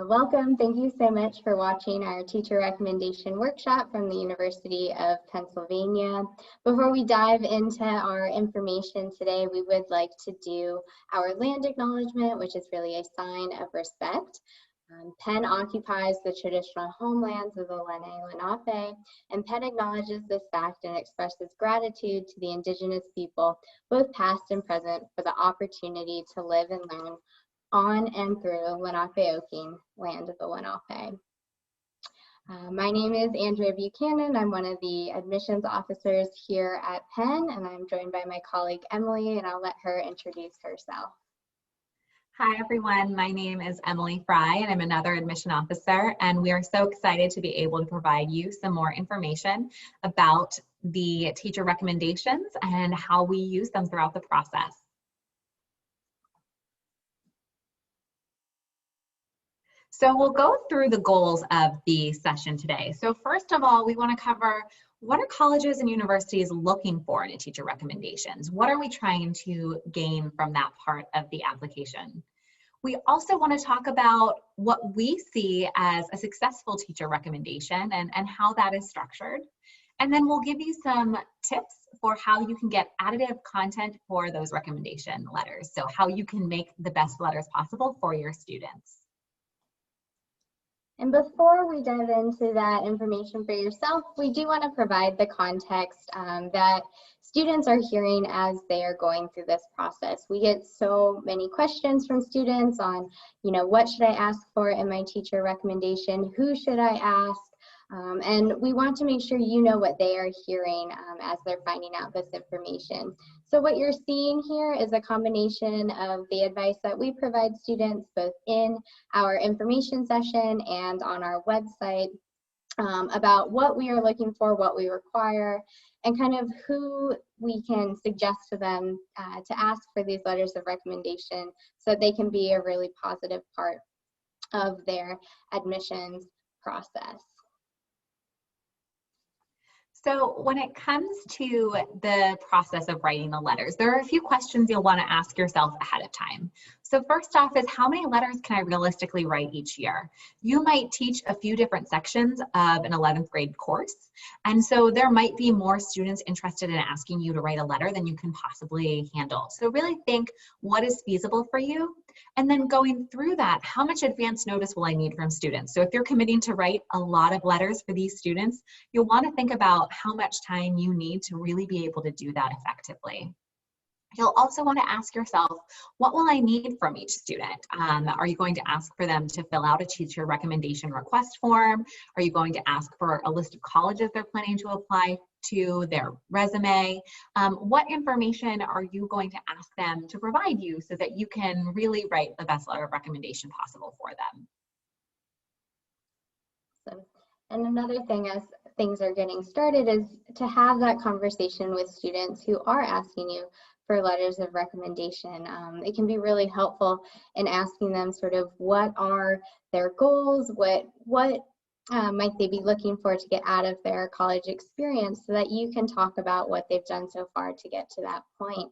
Welcome. Thank you so much for watching our teacher recommendation workshop from the University of Pennsylvania. Before we dive into our information today, we would like to do our land acknowledgement, which is really a sign of respect. Penn occupies the traditional homelands of the Lenape, and Penn acknowledges this fact and expresses gratitude to the Indigenous people, both past and present, for the opportunity to live and learn on and through Lenapehoking, land of the Lenape. My name is Andrea Buchanan. I'm one of the admissions officers here at Penn, and I'm joined by my colleague Emily, and I'll let her introduce herself. Hi everyone, my name is Emily Fry and I'm another admission officer, and we are so excited to be able to provide you some more information about the teacher recommendations and how we use them throughout the process. So we'll go through the goals of the session today. So first of all, we want to cover what are colleges and universities looking for in a teacher recommendations? What are we trying to gain from that part of the application? We also want to talk about what we see as a successful teacher recommendation and how that is structured. And then we'll give you some tips for how you can get additive content for those recommendation letters. So how you can make the best letters possible for your students. And before we dive into that information for yourself, we do want to provide the context that students are hearing as they are going through this process. We get so many questions from students on, what should I ask for in my teacher recommendation? Who should I ask? And we want to make sure you know what they are hearing as they're finding out this information. So what you're seeing here is a combination of the advice that we provide students both in our information session and on our website about what we are looking for, what we require, and kind of who we can suggest to them to ask for these letters of recommendation so they can be a really positive part of their admissions process. So when it comes to the process of writing the letters, there are a few questions you'll want to ask yourself ahead of time. So first off is, how many letters can I realistically write each year? You might teach a few different sections of an 11th grade course, and so there might be more students interested in asking you to write a letter than you can possibly handle. So really think what is feasible for you, and then going through that, how much advance notice will I need from students? So if you're committing to write a lot of letters for these students, you'll want to think about how much time you need to really be able to do that effectively. You'll also want to ask yourself, what will I need from each student? Are you going to ask for them to fill out a teacher recommendation request form? Are you going to ask for a list of colleges they're planning to apply to, their resume? What information are you going to ask them to provide you so that you can really write the best letter of recommendation possible for them? So, and another thing as things are getting started is to have that conversation with students who are asking you for letters of recommendation. It can be really helpful in asking them sort of what are their goals, what might they be looking for to get out of their college experience, so that you can talk about what they've done so far to get to that point.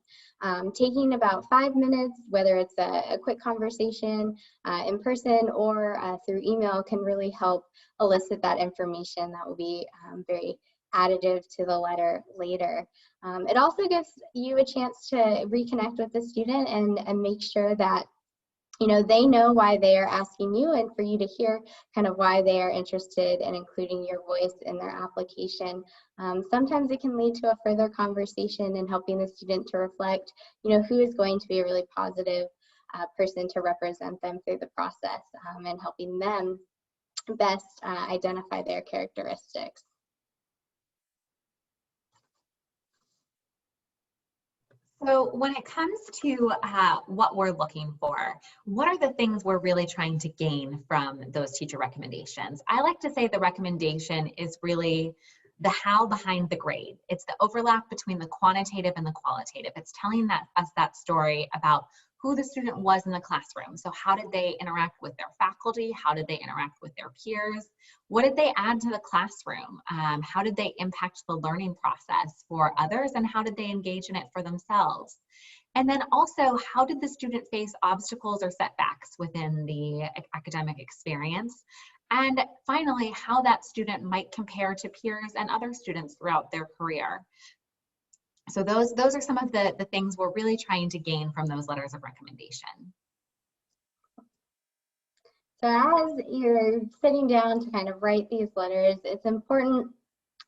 Taking about 5 minutes, whether it's a quick conversation in person or through email, can really help elicit that information that will be very additive to the letter later. It also gives you a chance to reconnect with the student and make sure that they know why they are asking you, and for you to hear kind of why they are interested in including your voice in their application. Sometimes it can lead to a further conversation and helping the student to reflect, who is going to be a really positive person to represent them through the process, and helping them best identify their characteristics. So when it comes to what we're looking for, what are the things we're really trying to gain from those teacher recommendations? I like to say the recommendation is really the how behind the grade. It's the overlap between the quantitative and the qualitative. It's telling us that story about who the student was in the classroom. So how did they interact with their faculty? How did they interact with their peers? What did they add to the classroom? How did they impact the learning process for others? And how did they engage in it for themselves? And then also, how did the student face obstacles or setbacks within the academic experience? And finally, how that student might compare to peers and other students throughout their career. So those are some of the things we're really trying to gain from those letters of recommendation. So as you're sitting down to kind of write these letters, it's important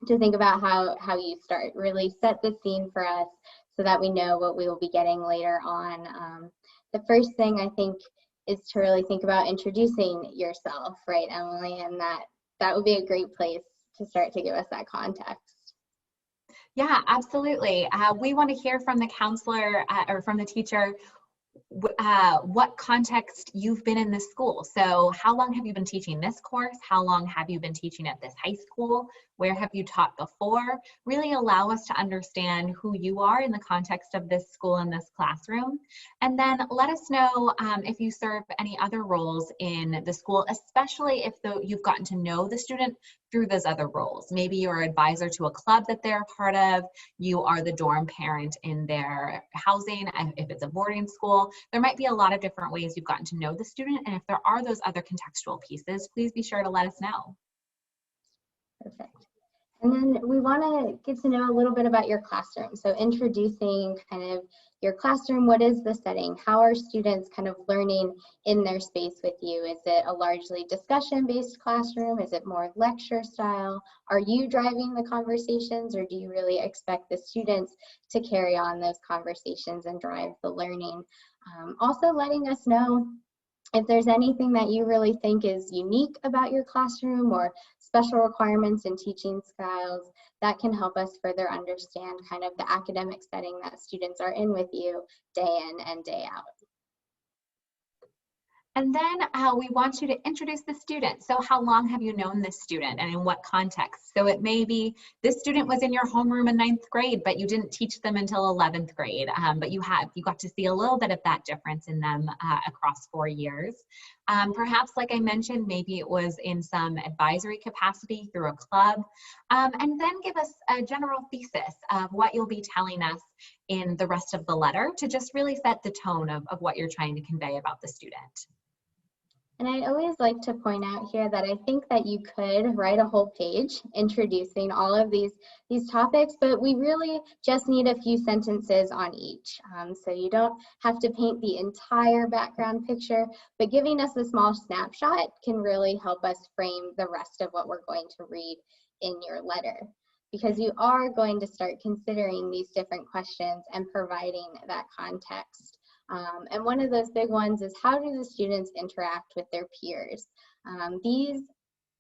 to think about how you start. Really set the scene for us so that we know what we will be getting later on. The first thing I think is to really think about introducing yourself, right, Emily? And that would be a great place to start to give us that context. Yeah, absolutely. We want to hear from the counselor or from the teacher what context you've been in this school. So how long have you been teaching this course? How long have you been teaching at this high school? Where have you taught before? Really allow us to understand who you are in the context of this school and this classroom. And then let us know if you serve any other roles in the school, especially if you've gotten to know the student through those other roles. Maybe you're an advisor to a club that they're a part of, you are the dorm parent in their housing, and if it's a boarding school, there might be a lot of different ways you've gotten to know the student. And if there are those other contextual pieces, please be sure to let us know. Perfect. And then we want to get to know a little bit about your classroom. So introducing kind of your classroom, what is the setting? How are students kind of learning in their space with you? Is it a largely discussion-based classroom? Is it more lecture style? Are you driving the conversations, or do you really expect the students to carry on those conversations and drive the learning? Also letting us know if there's anything that you really think is unique about your classroom or special requirements in teaching styles, that can help us further understand kind of the academic setting that students are in with you day in and day out. And then we want you to introduce the student. So how long have you known this student and in what context? So it may be this student was in your homeroom in 9th grade, but you didn't teach them until 11th grade, but you got to see a little bit of that difference in them across 4 years. Perhaps, like I mentioned, maybe it was in some advisory capacity through a club, and then give us a general thesis of what you'll be telling us in the rest of the letter to just really set the tone of what you're trying to convey about the student. And I always like to point out here that I think that you could write a whole page introducing all of these topics, but we really just need a few sentences on each. So you don't have to paint the entire background picture, but giving us a small snapshot can really help us frame the rest of what we're going to read in your letter, because you are going to start considering these different questions and providing that context. And one of those big ones is, how do the students interact with their peers? These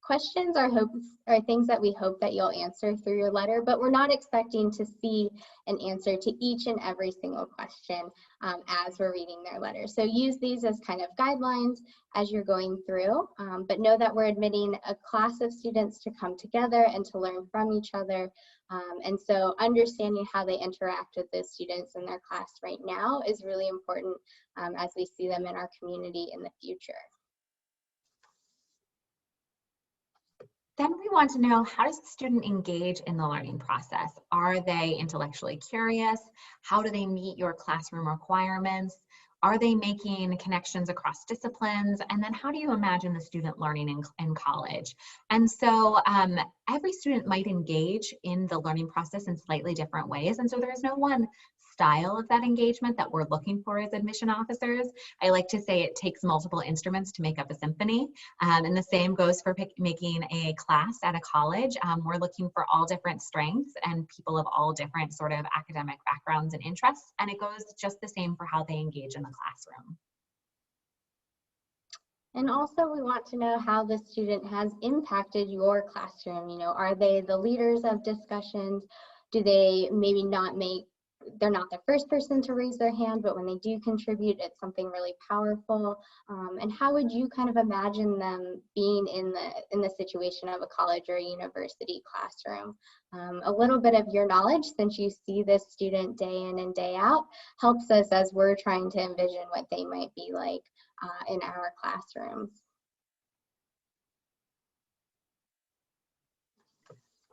questions are things that we hope that you'll answer through your letter, but we're not expecting to see an answer to each and every single question as we're reading their letter. So use these as kind of guidelines as you're going through, but know that we're admitting a class of students to come together and to learn from each other. And so understanding how they interact with those students in their class right now is really important as we see them in our community in the future. Then we want to know, how does the student engage in the learning process? Are they intellectually curious? How do they meet your classroom requirements? Are they making connections across disciplines? And then how do you imagine the student learning in college? And so every student might engage in the learning process in slightly different ways. And so there's no one style of that engagement that we're looking for as admission officers. I like to say it takes multiple instruments to make up a symphony. And the same goes for making a class at a college. We're looking for all different strengths and people of all different sort of academic backgrounds and interests. And it goes just the same for how they engage in the classroom. And also we want to know how the student has impacted your classroom. You know, are they the leaders of discussions? Do they maybe they're not the first person to raise their hand, but when they do contribute, it's something really powerful. And how would you kind of imagine them being in the situation of a college or a university classroom? A little bit of your knowledge, since you see this student day in and day out, helps us as we're trying to envision what they might be like in our classrooms.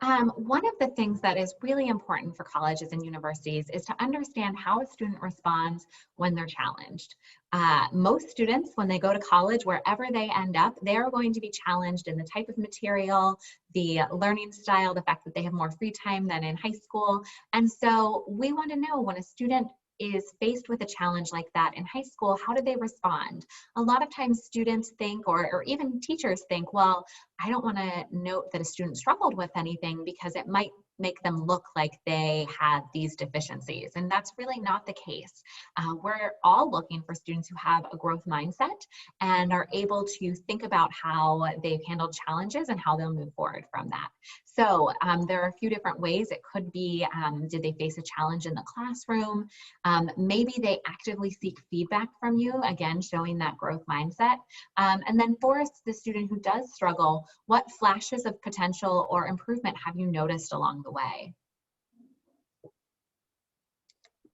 One of the things that is really important for colleges and universities is to understand how a student responds when they're challenged. Most students, when they go to college, wherever they end up, they are going to be challenged in the type of material, the learning style, the fact that they have more free time than in high school. And so we want to know, when a student is faced with a challenge like that in high school, how do they respond? A lot of times students think, or even teachers think, well, I don't want to note that a student struggled with anything because it might make them look like they had these deficiencies. And that's really not the case. We're all looking for students who have a growth mindset and are able to think about how they've handled challenges and how they'll move forward from that. So there are a few different ways. It could be, did they face a challenge in the classroom? Maybe they actively seek feedback from you, again, showing that growth mindset. And then for the student who does struggle, what flashes of potential or improvement have you noticed along the way?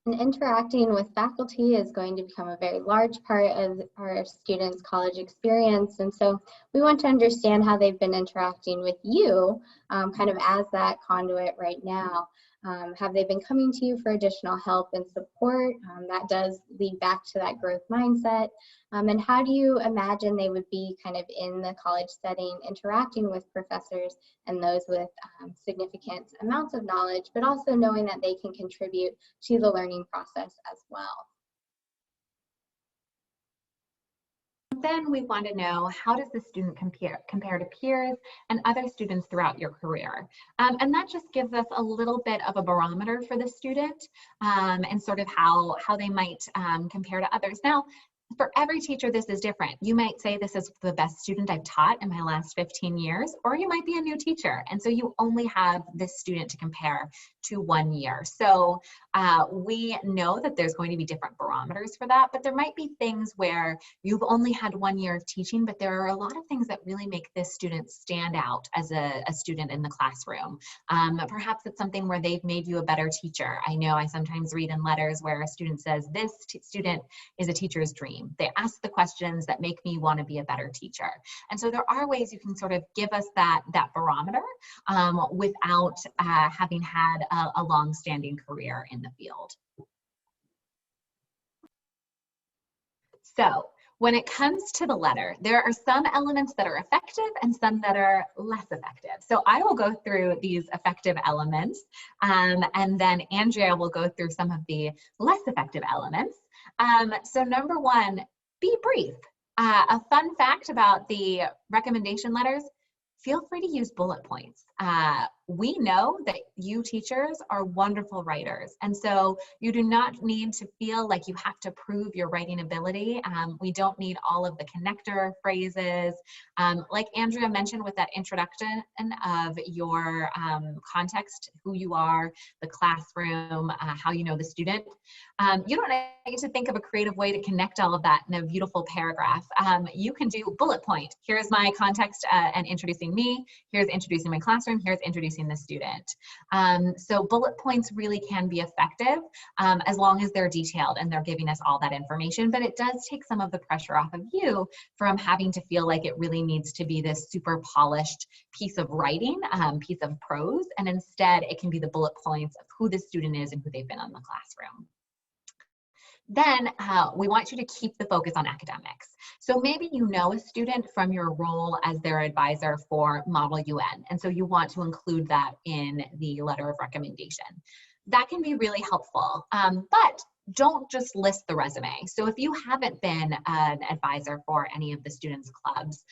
And interacting with faculty is going to become a very large part of our students' college experience. And so we want to understand how they've been interacting with you, kind of as that conduit right now. Have they been coming to you for additional help and support? That does lead back to that growth mindset. And how do you imagine they would be kind of in the college setting, interacting with professors and those with significant amounts of knowledge, but also knowing that they can contribute to the learning process as well? Then we want to know, how does the student compare to peers and other students throughout your career? And that just gives us a little bit of a barometer for the student, and sort of how they might compare to others. Now, for every teacher, this is different. You might say this is the best student I've taught in my last 15 years, or you might be a new teacher. And so you only have this student to compare to 1 year. So we know that there's going to be different barometers for that, but there might be things where you've only had 1 year of teaching, but there are a lot of things that really make this student stand out as a student in the classroom. Perhaps it's something where they've made you a better teacher. I know I sometimes read in letters where a student says, this student is a teacher's dream. They ask the questions that make me want to be a better teacher. And so there are ways you can sort of give us that barometer without having had a long-standing career in the field. So when it comes to the letter, there are some elements that are effective and some that are less effective. So I will go through these effective elements, and then Andrea will go through some of the less effective elements. So number one, be brief. A fun fact about the recommendation letters: feel free to use bullet points. We know that you teachers are wonderful writers, and so you do not need to feel like you have to prove your writing ability. We don't need all of the connector phrases. Like Andrea mentioned with that introduction of your context, who you are, the classroom, how you know the student. You don't need to think of a creative way to connect all of that in a beautiful paragraph. You can do bullet point. Here's my context and introducing me. Here's introducing my classroom. Here's introducing the student. So bullet points really can be effective as long as they're detailed and they're giving us all that information, but it does take some of the pressure off of you from having to feel like it really needs to be this super polished piece of writing, piece of prose, and instead it can be the bullet points of who the student is and who they've been in the classroom. Then we want you to keep the focus on academics. So maybe you know a student from your role as their advisor for Model UN, and so you want to include that in the letter of recommendation. That can be really helpful, but don't just list the resume. So if you haven't been an advisor for any of the students' clubs,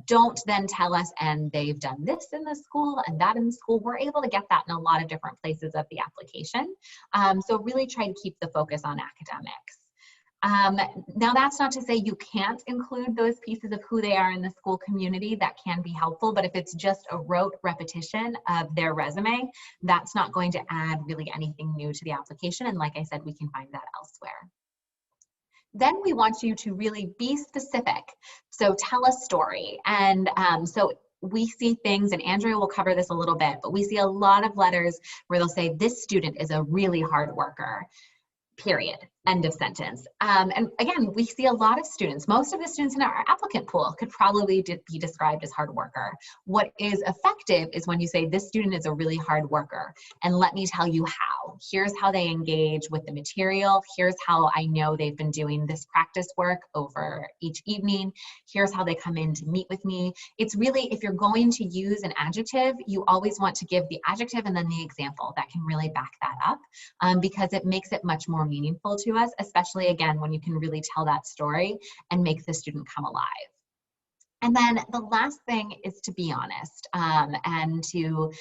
don't then tell us, and they've done this in the school and that in the school. We're able to get that in a lot of different places of the application. So really try to keep the focus on academics. Now that's not to say you can't include those pieces of who they are in the school community. That can be helpful, but if it's just a rote repetition of their resume, that's not going to add really anything new to the application. And like I said, we can find that elsewhere. Then we want you to really be specific. So tell a story. And so we see things, and Andrea will cover this a little bit, but we see a lot of letters where they'll say, this student is a really hard worker, period. End of sentence. And again, we see a lot of students, most of the students in our applicant pool could probably be described as hard worker. What is effective is when you say this student is a really hard worker, and let me tell you how. Here's how they engage with the material. Here's how I know they've been doing this practice work over each evening. Here's how they come in to meet with me. It's really, if you're going to use an adjective, you always want to give the adjective and then the example that can really back that up, because it makes it much more meaningful to us, especially again, when you can really tell that story and make the student come alive. And then the last thing is to be honest, and to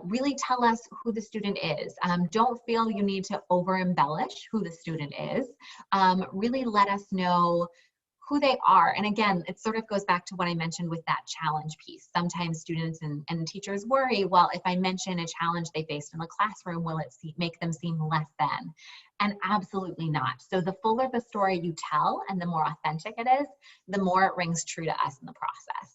really tell us who the student is. Don't feel you need to over embellish who the student is. Really let us know who they are. And again, it sort of goes back to what I mentioned with that challenge piece. Sometimes students and teachers worry, well, if I mention a challenge they faced in the classroom, will it make them seem less than? And absolutely not. So the fuller the story you tell and the more authentic it is, the more it rings true to us in the process.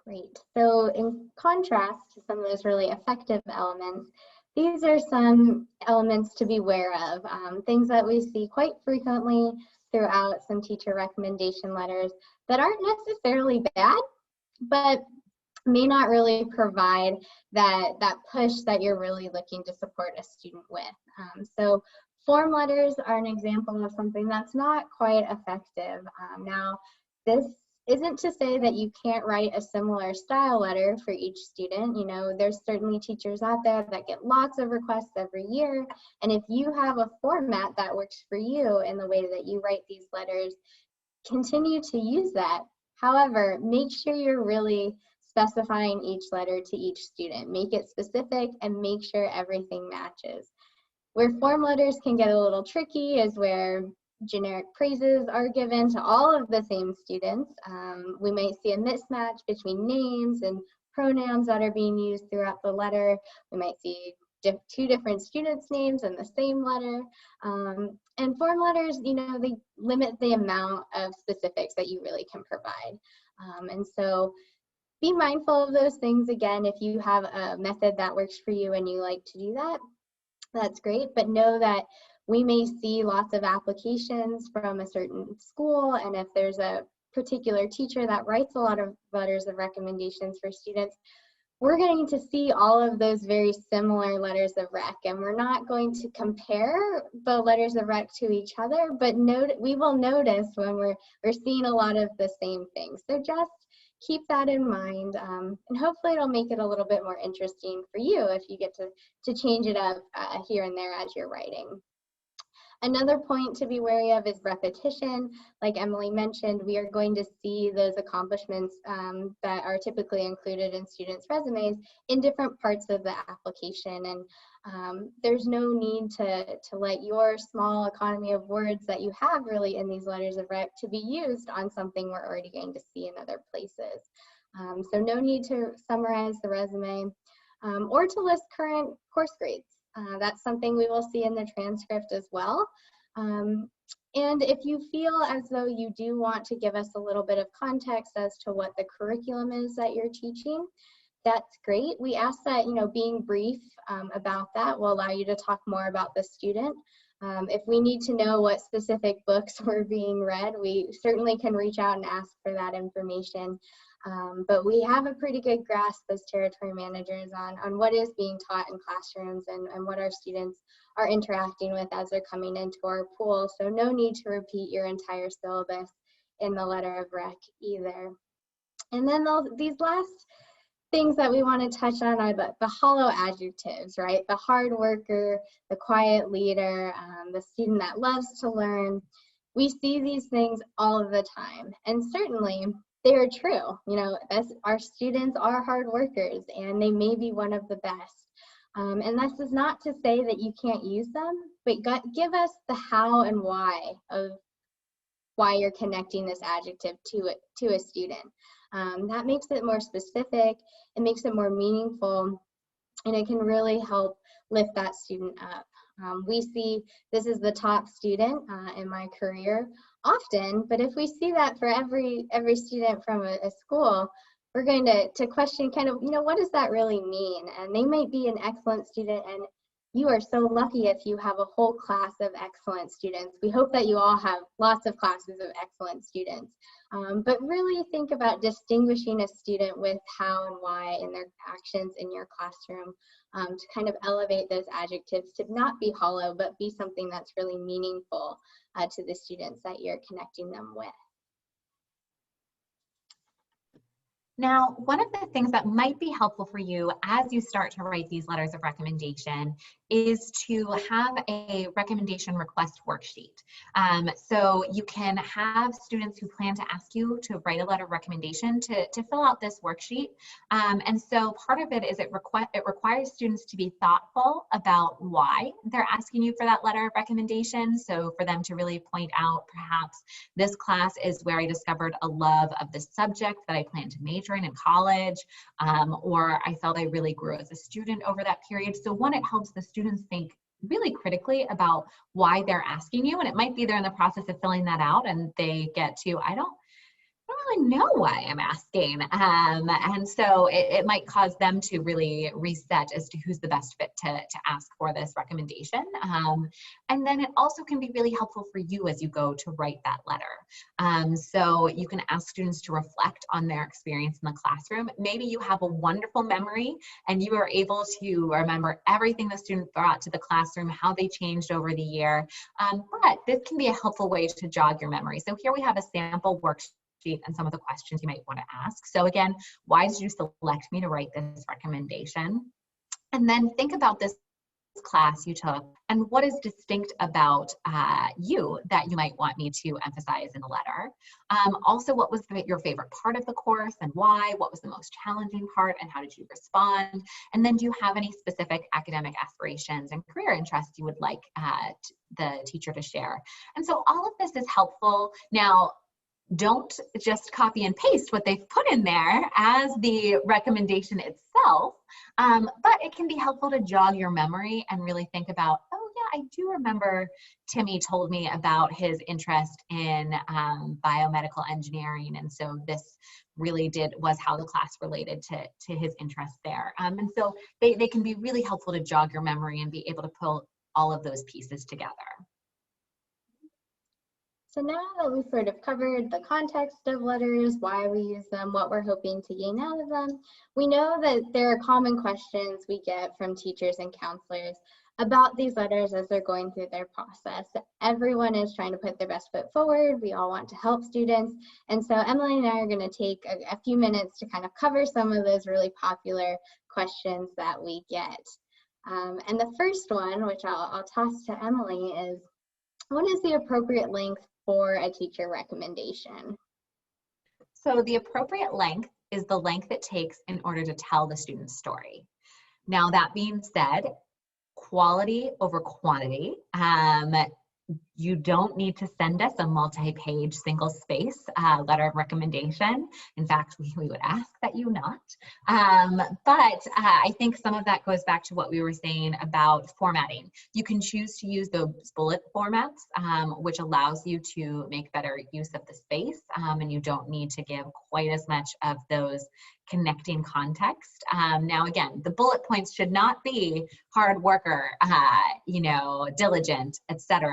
Great. So in contrast to some of those really effective elements, these are some elements to be aware of, things that we see quite frequently throughout some teacher recommendation letters that aren't necessarily bad, but may not really provide that push that you're really looking to support a student with. So form letters are an example of something that's not quite effective. Now, this isn't to say that you can't write a similar style letter for each student. You know, there's certainly teachers out there that get lots of requests every year. And if you have a format that works for you in the way that you write these letters, continue to use that. However, make sure you're really specifying each letter to each student. Make it specific and make sure everything matches. Where form letters can get a little tricky is where generic praises are given to all of the same students. We might see a mismatch between names and pronouns that are being used throughout the letter. We might see two different students' names in the same letter. And form letters, you know, they limit the amount of specifics that you really can provide. And so be mindful of those things. Again, if you have a method that works for you and you like to do that, that's great. But know that we may see lots of applications from a certain school, and if there's a particular teacher that writes a lot of letters of recommendations for students, we're going to see all of those very similar letters of rec, and we're not going to compare the letters of rec to each other, but we will notice when we're seeing a lot of the same things. So just keep that in mind, and hopefully it'll make it a little bit more interesting for you if you get to change it up here and there as you're writing. Another point to be wary of is repetition. Like Emily mentioned, we are going to see those accomplishments that are typically included in students' resumes in different parts of the application. And there's no need to let your small economy of words that you have really in these letters of rec to be used on something we're already going to see in other places. So no need to summarize the resume or to list current course grades. That's something we will see in the transcript as well. And if you feel as though you do want to give us a little bit of context as to what the curriculum is that you're teaching, that's great. We ask that, you know, being brief about that will allow you to talk more about the student. If we need to know what specific books were being read, we certainly can reach out and ask for that information. But we have a pretty good grasp as territory managers on what is being taught in classrooms and what our students are interacting with as they're coming into our pool. So no need to repeat your entire syllabus in the letter of rec either. And then these last things that we want to touch on are the hollow adjectives, right? The hard worker, the quiet leader, the student that loves to learn. We see these things all of the time, and certainly they are true. You know, our students are hard workers, and they may be one of the best. And this is not to say that you can't use them, but give us the how and why of why you're connecting this adjective to a student. That makes it more specific, it makes it more meaningful, and it can really help lift that student up. We see this is the top student in my career often, but if we see that for every student from a school, we're going to question kind of, you know, what does that really mean? And they might be an excellent student and you are so lucky if you have a whole class of excellent students. We hope that you all have lots of classes of excellent students. But really think about distinguishing a student with how and why in their actions in your classroom, to kind of elevate those adjectives to not be hollow, but be something that's really meaningful to the students that you're connecting them with. Now, one of the things that might be helpful for you as you start to write these letters of recommendation is to have a recommendation request worksheet. So you can have students who plan to ask you to write a letter of recommendation to fill out this worksheet. And so part of it is it requires students to be thoughtful about why they're asking you for that letter of recommendation. So for them to really point out, perhaps this class is where I discovered a love of the subject that I plan to major in college, or I felt I really grew as a student over that period. So one, it helps the students think really critically about why they're asking you, and it might be they're in the process of filling that out and they get to, I don't really know why I'm asking. And so it might cause them to really reset as to who's the best fit to ask for this recommendation. And then it also can be really helpful for you as you go to write that letter. So you can ask students to reflect on their experience in the classroom. Maybe you have a wonderful memory and you are able to remember everything the student brought to the classroom, how they changed over the year. But this can be a helpful way to jog your memory. So here we have a sample worksheet and some of the questions you might want to ask. So again, why did you select me to write this recommendation? And then think about this class you took and what is distinct about you that you might want me to emphasize in a letter. Also, what was your favorite part of the course and why? What was the most challenging part and how did you respond? And then do you have any specific academic aspirations and career interests you would like the teacher to share? And so all of this is helpful. Now, don't just copy and paste what they've put in there as the recommendation itself, but it can be helpful to jog your memory and really think about, oh yeah, I do remember Timmy told me about his interest in biomedical engineering, and so this really was how the class related to his interest there. And so they can be really helpful to jog your memory and be able to pull all of those pieces together. So now that we've sort of covered the context of letters, why we use them, what we're hoping to gain out of them, we know that there are common questions we get from teachers and counselors about these letters as they're going through their process. Everyone is trying to put their best foot forward. We all want to help students. And so Emily and I are going to take a few minutes to kind of cover some of those really popular questions that we get. And the first one, which I'll toss to Emily, is what is the appropriate length for a teacher recommendation? So the appropriate length is the length it takes in order to tell the student's story. Now, that being said, quality over quantity. You don't need to send us a multi-page single space letter of recommendation. In fact, we would ask that you not. But I think some of that goes back to what we were saying about formatting. You can choose to use those bullet formats, which allows you to make better use of the space, and you don't need to give quite as much of those connecting context. Now, again, the bullet points should not be hard worker, diligent, etc.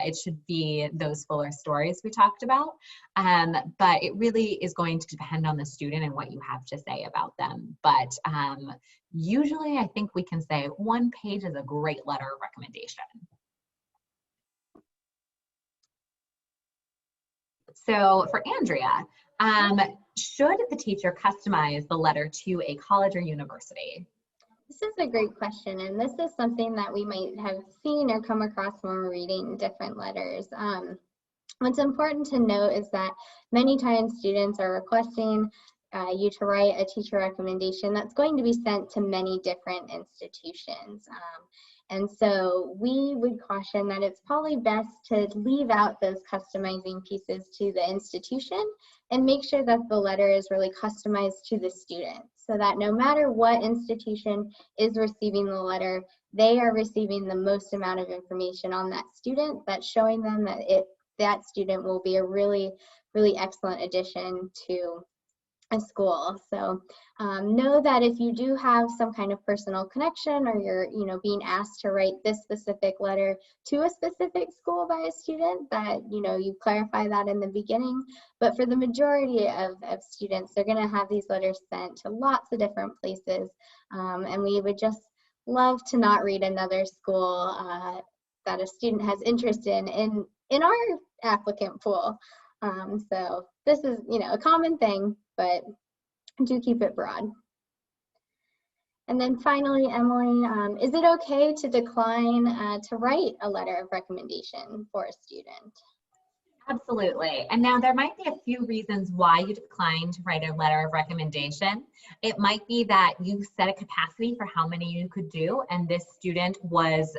It should be those fuller stories we talked about. But it really is going to depend on the student and what you have to say about them. But usually I think we can say 1 page is a great letter of recommendation. So for Andrea, should the teacher customize the letter to a college or university? This is a great question, and this is something that we might have seen or come across when we're reading different letters. What's important to note is that many times students are requesting you to write a teacher recommendation that's going to be sent to many different institutions. And so we would caution that it's probably best to leave out those customizing pieces to the institution and make sure that the letter is really customized to the student, so that no matter what institution is receiving the letter, they are receiving the most amount of information on that student that's showing them that that student will be a really, really excellent addition to a school. So know that if you do have some kind of personal connection, or you're being asked to write this specific letter to a specific school by a student, that you clarify that in the beginning. But for the majority of students, they're going to have these letters sent to lots of different places, and we would just love to not read another school that a student has interest in our applicant pool. So this is, a common thing, but do keep it broad. And then finally, Emily, is it okay to decline to write a letter of recommendation for a student? Absolutely. And now there might be a few reasons why you decline to write a letter of recommendation. It might be that you set a capacity for how many you could do, and this student was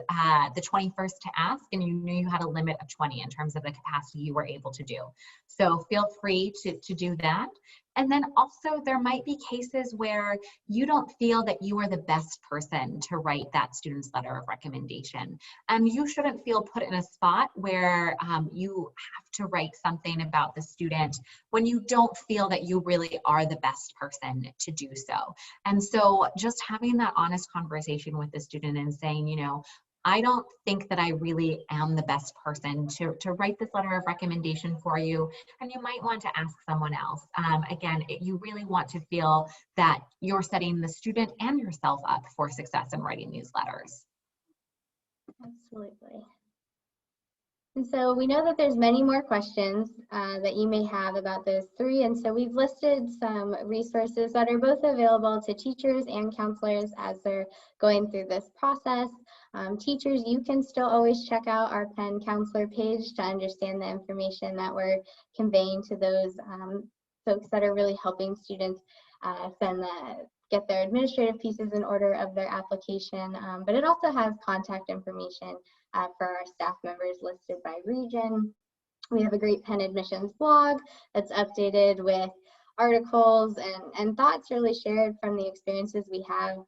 the 21st to ask, and you knew you had a limit of 20 in terms of the capacity you were able to do. So feel free to do that. And then also there might be cases where you don't feel that you are the best person to write that student's letter of recommendation. And you shouldn't feel put in a spot where you have to write something about the student when you don't feel that you really are the best person to do so. And so just having that honest conversation with the student and saying, I don't think that I really am the best person to write this letter of recommendation for you, and you might want to ask someone else. Again, you really want to feel that you're setting the student and yourself up for success in writing these letters. Absolutely. And so we know that there's many more questions that you may have about those three, and so we've listed some resources that are both available to teachers and counselors as they're going through this process. Teachers, you can still always check out our Penn counselor page to understand the information that we're conveying to those folks that are really helping students get their administrative pieces in order of their application. But it also has contact information for our staff members listed by region. We have a great Penn admissions blog that's updated with articles and thoughts really shared from the experiences we have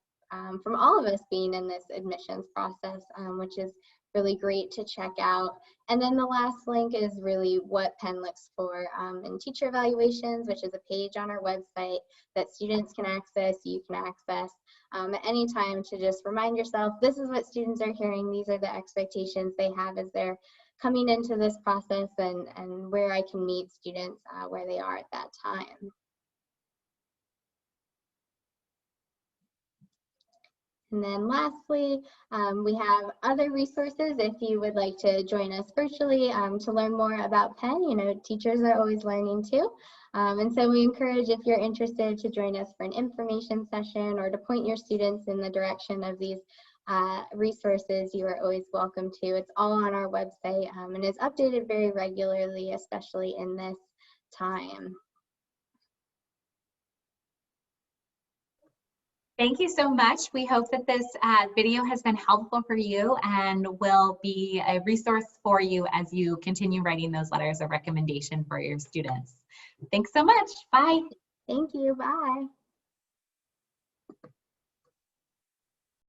from all of us being in this admissions process, which is really great to check out. And then the last link is really what Penn looks for in teacher evaluations, which is a page on our website that students can access, you can access at any time, to just remind yourself, this is what students are hearing, these are the expectations they have as they're coming into this process, and where I can meet students where they are at that time. And then lastly, we have other resources if you would like to join us virtually to learn more about Penn. Teachers are always learning too. And so we encourage, if you're interested, to join us for an information session or to point your students in the direction of these resources. You are always welcome to. It's all on our website and is updated very regularly, especially in this time. Thank you so much. We hope that this video has been helpful for you and will be a resource for you as you continue writing those letters of recommendation for your students. Thanks so much. Bye. Thank you. Bye.